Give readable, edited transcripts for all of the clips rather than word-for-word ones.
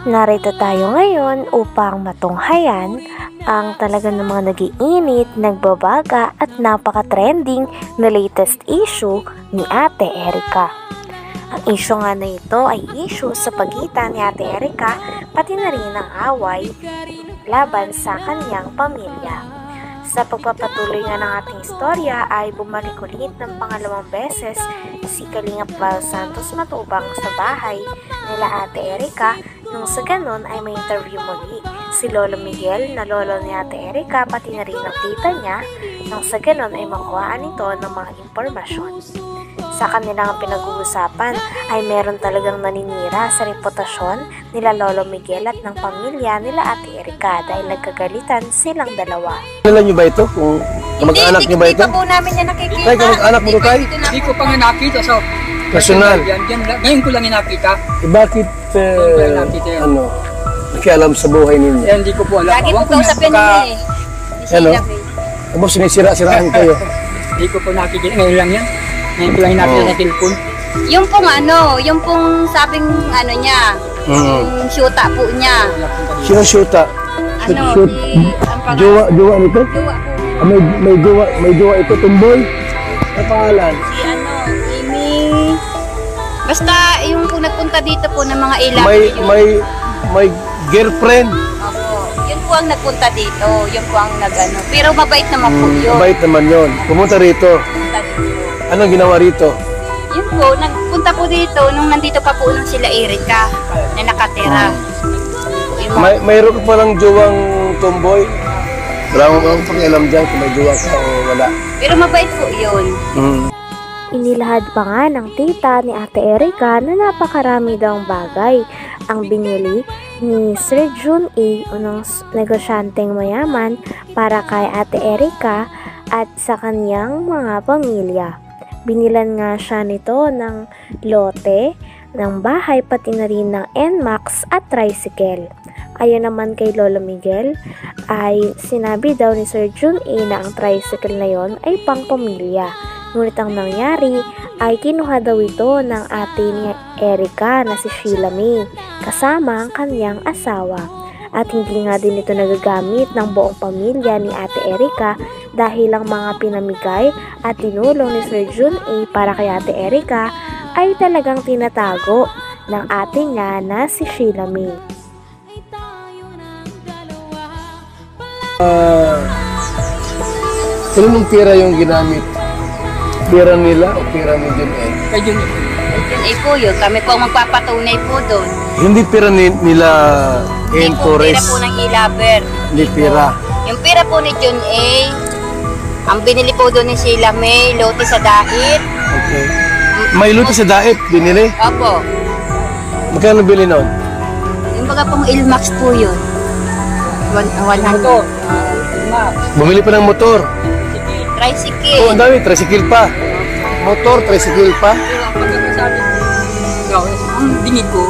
Narito tayo ngayon upang matunghayan ang talaga namang nag-iinit, nagbabaga at napaka-trending na latest issue ni Ate Erica. Ang issue nga na ito ay issue sa pagitan ni Ate Erica pati na rin ang away laban sa kanyang pamilya. Sa pagpapatuloy nga ng ating istorya ay bumalik ulit ng pangalawang beses si Kalingap Val Santos Matubang sa bahay nila Ate Erica. Nung sa ganon ay may interview muli si Lolo Miguel na lolo ni Ate Erica pati na rin ang tita niya. Nung sa ganon ay makuhaan ito ng mga impormasyon. Sa kanilang pinag-uusapan ay meron talagang naninira sa reputasyon nila Lolo Miguel at ng pamilya nila Ate Erica dahil nagkagalitan silang dalawa. Kilala niyo ba ito? Kung kamag-anak niyo ba ito? Hindi pa po namin yan nakikita. Tay, kamag-anak mo tayo? Hindi ko pa nga nakita. So, personal. Ngayon ko lang nakita. Bakit, nakialam sa buhay ninyo? Hindi ko po alam. Lagi po kausapin niya eh. Ano? Tapos sinisira-siraan kayo. Hindi ko po nakikita. Ngayon lang yan. Ngayon ko lang nakita sa telepon. Yung pong sabing niya, yung syuta po niya. Sino syuta? Ang Jowa nito? Jowa po. May jowa ito, tumboy? Ano pangalan? Si Amy. Basta yung po nagpunta dito po ng mga ilang. May girlfriend? Opo. Yun po ang nagpunta dito. Yun po ang Pero mabait naman po yun. Mabait naman yun. Pumunta rito. Punta dito. Anong ginawa rito? Yun po, nagpunta po dito nung nandito pa po nung sila Erica na nakatira. Mayroon ka palang jowang tomboy? Wala akong pakialam dyan kung may jowa ka o wala. Pero mabait po yun. Inilahad pa nga ng tita ni Ate Erica na napakarami daw ang bagay ang binili ni Sir Jun A. Unang negosyanteng mayaman para kay Ate Erica at sa kanyang mga pamilya. Binilan nga siya nito ng lote, ng bahay pati na rin ng NMAX at tricycle. Ayon naman kay Lolo Miguel ay sinabi daw ni Sir Jun A na ang tricycle na yon ay pang pamilya. Ngunit ang nangyari ay kinuha daw ito ng ate ni Erica na si Sheila May kasama ang kanyang asawa. At hindi nga din ito nagagamit ng buong pamilya ni Ate Erica dahil ang mga pinamigay at tinulong ni Sir Jun A para kay Ate Erica ay talagang tinatago ng ate niya na si Sheila May. Anong pera yung ginamit? Pera nila o pera ni Jun A? Kay Jun A. Yun po yun. Kami po ang magpapatunay po doon. Hindi pera nila Hindi po pera po ng Ilaber. Hindi pera. Yung pera po ni Jun A, ang binili po doon ni Sheila May, lote sa dait. Okay. May luto sa daet, binili? Opo. Magkano bili nun? Yung baga pong Ilmax po yun. 100. Bumili pa ng motor. Tricycle. Oo, ang dami. Tricycle pa. Motor, tricycle pa. Pero ang pagkakasabi ko, ang dinig ko,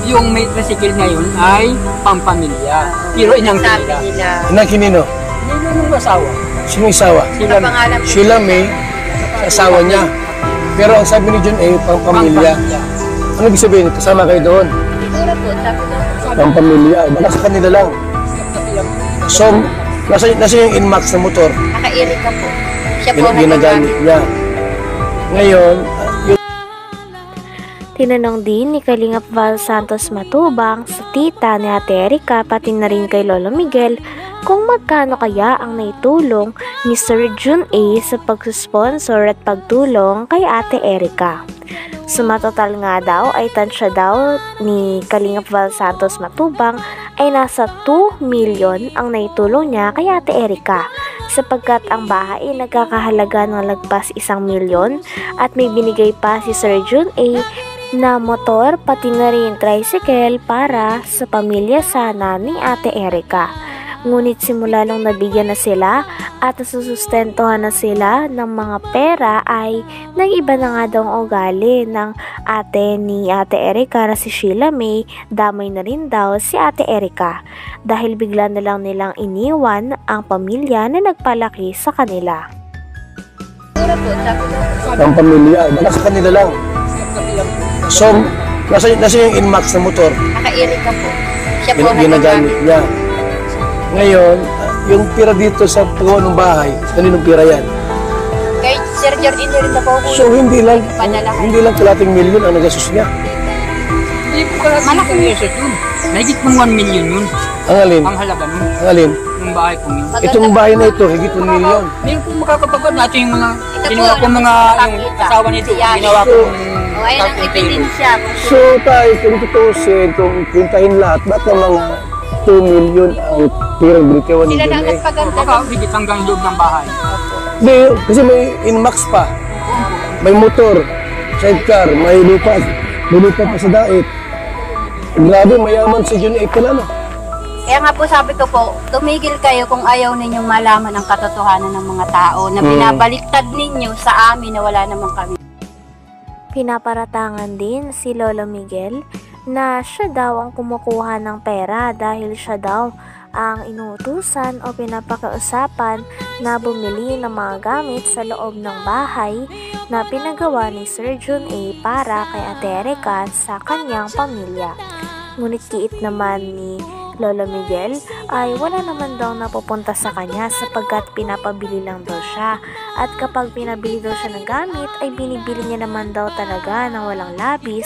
yung may tricycle ngayon ay pampamilya. Pero inang Sabi nila. nila. Inang kinino? Yung asawa. Sino yung asawa? Kapangalan po. Sheila May, asawa niya. Pero ang sabi ni Jun A, pang-pamilya. Ano ibig sabihin? Kasama kayo doon? Siguro po, sabi daw. Pang-pamilya. Baka sa kanila lang. So, nasa yung Inmax na motor. Naka-Erica po. Siya po Ginagamit niya. Ngayon, Tinanong din ni Kalingap Val Santos Matubang sa tita ni Ate Erica pati na rin kay Lolo Miguel kung magkano kaya ang naitulong ni Sir Jun A sa pagsusponsor at pagtulong kay Ate Erica. Sumatotal nga daw ay tansya daw ni Kalingap Val Santos Matubang ay nasa 2 million ang naitulong niya kay Ate Erica sapagkat ang bahay ay nagkakahalaga ng lagpas 1 milyon at may binigay pa si Sir Jun A na motor pati na rin tricycle para sa pamilya sana ni Ate Erica. Ngunit simula nung nabigyan na sila at nasusustentohan na sila ng mga pera ay nag-iba na nga daw ang ugali ng ate ni Ate Erica na si Sheila May, damay na rin daw si Ate Erica dahil bigla na lang nilang iniwan ang pamilya na nagpalaki sa kanila. ang pamilya, baka sa kanila lang. So, Nasa yung Inmax na motor, Naka-Erika po. Siya po ginagamit niya. Ngayon, yung pira dito sa paggawa ng bahay, kaninong pira yan? Kay Sir Jordan rin na po po. So hindi lang kalating milyon ang nagastos niya. Hindi po kalating Malaki. milyon yun. Mahigit pang 1 million yun. Ang alin? Ang halaga nun. Ang alin? Yung bahay ko yun. Itong bahay na ito, higit 1 milyon. Meron po makakapagod natin yung mga Ito ginawa po, ko mga yung nakakita. asawa nito. Yan. Ginawa ko So, O, ayun ang ebidensya. So tayo, kung tutusin, kung pintahin lahat, ba't ang mga 2 milyon ang pirang binitiwan ni Sila na John A? nagpaganda. baka higit hanggang loob ng bahay. Hindi, kasi may Inmax pa. May motor, sidecar, may lupa pa sa dait. Grabe, mayaman si John A pala, no? Kaya nga po sabi ko po, tumigil kayo kung ayaw ninyong malaman ang katotohanan ng mga tao na binabaliktad ninyo sa amin na wala naman kami. Pinaparatangan din si Lolo Miguel na siya daw ang kumukuha ng pera dahil siya daw ang inuutusan o pinapakausapan na bumili ng mga gamit sa loob ng bahay na pinagawa ni Sir John A para kay Ate Erika sa kanyang pamilya. Ngunit kiit naman ni Lolo Miguel ay wala naman daw napupunta sa kanya sapagkat pinapabili lang daw siya, at kapag pinabili daw siya ng gamit ay binibili niya naman daw talaga ng walang labis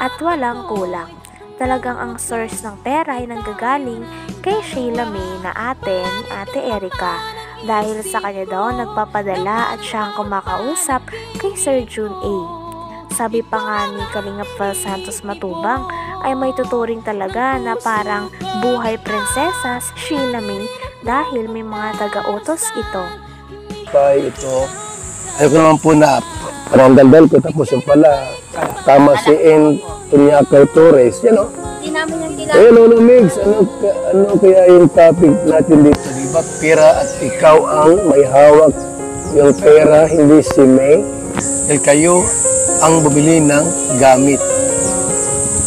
at walang kulang. Talagang ang source ng pera ay nanggagaling kay Sheila May na ate ni Ate Erika, dahil sa kanya daw nagpapadala at siya ang kumakausap kay Sir John A. Sabi pa nga ni Kalingap Val Santos Matubang ay may tuturing talaga na parang buhay prinsesa si Sheila May dahil may mga taga-utos ito. Kaya ito, ayoko naman po na parang daldal ko, tapos yung pala, tama si N. Tunyacao Torres, yan o. Hindi namin yung Eh, Lolo Migs, ano kaya yung topic natin dito? Diba, pera at ikaw ang may hawak yung pera, hindi si May. Dahil kayo ang bumili ng gamit.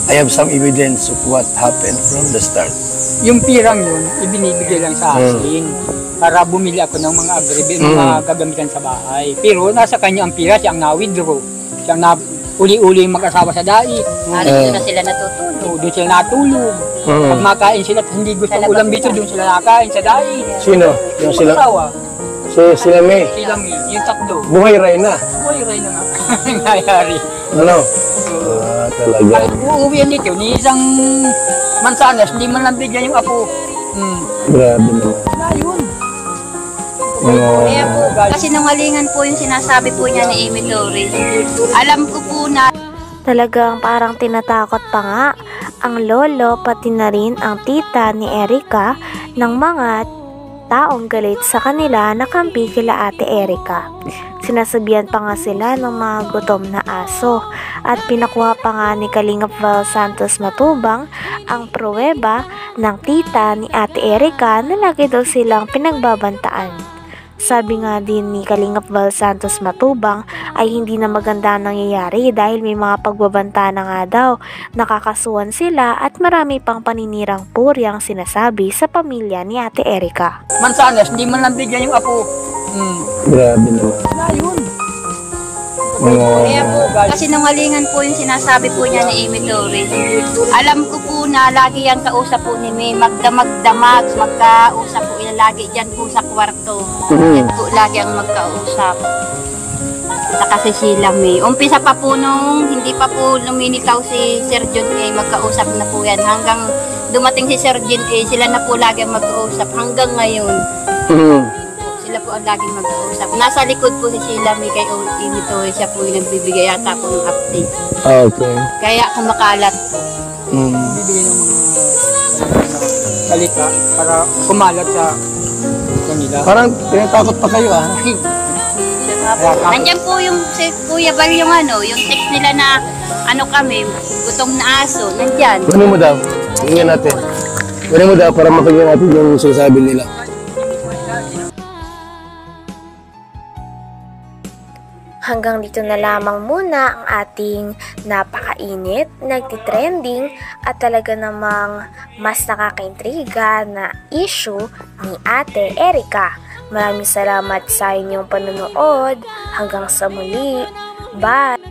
I have some evidence of what happened from the start. Yung pirang yun, ibinibigay lang sa akin para bumili ako ng mga mga gagamitan sa bahay. Pero nasa kanya ang pira, siya ang na-withdraw. Siya ang uli-uli mag-asawa sa dait. Dito na sila natutulog. So, doon sila natulog. Pag makain sila at hindi gusto ng ulam dito, doon sila nakain sa dait. Sino? Yung sila? Mag-asawa. Sila May. Sila May, yung tatlo. Buhay ray na. Uy, ray na nga. Nangyayari. Ano? Talaga. Kahit uuwihan dito, ni isang mansanas, hindi man lang bigyan yung apo. Grabe naman. Ayun. Kaya po, kasi nungalingan po yung sinasabi po niya ni Amy Torres. Alam ko po na Talagang parang tinatakot pa nga ang lolo pati na rin ang tita ni Erika ng mga taong galit sa kanila na kampi kila Ate Erika. Sinasabihan pa nga sila ng mga gutom na aso, at pinakuha pa nga ni Kalingap Val Santos Matubang ang pruweba ng tita ni Ate Erika na lagi daw silang pinagbabantaan. Sabi nga din ni Kalingap Val Santos Matubang ay hindi na maganda ang nangyayari dahil may mga pagbabanta na nga daw, nakakasuhan sila at marami pang paninirang puri ang sinasabi sa pamilya ni Ate Erika. Mansanas, hindi man lang bigyan yung apo. Grabe naman. Ayun. kaya po, kasi nungalingan po yung sinasabi po niya ni Amy Torres. Alam ko po na lagi yan kausap po ni May, magdamag-damag, magkausap po yan lagi dyan po sa kwarto. Yan po lagi ang magkausap. Saka si Sheila May. Umpisa pa po nung hindi pa po lumilitaw si Sir John A, magkausap na po yan. Hanggang dumating si Sir John A, sila na po lagi ang magkausap hanggang ngayon. Sila po ang laging mag-uusap. Nasa likod po si Sheila May kay Amy Torres, siya po yung nagbibigay yata po ng update. Okay. Kaya kumakalat po. Bibigyan ng mga salita para kumalat sa kanila. Parang tinatakot pa kayo, ah. Nandiyan po yung si Kuya Bal yung yung text nila na kami, gutom na aso, nandyan. Kunin mo daw. Tingnan natin. Kunin mo daw para mapagyan natin yung sinasabi nila. Hanggang dito na lamang muna ang ating napakainit, nagtitrending at talaga namang mas nakakaintriga na issue ni Ate Erika. Maraming salamat sa inyong panonood. Hanggang sa muli. Bye!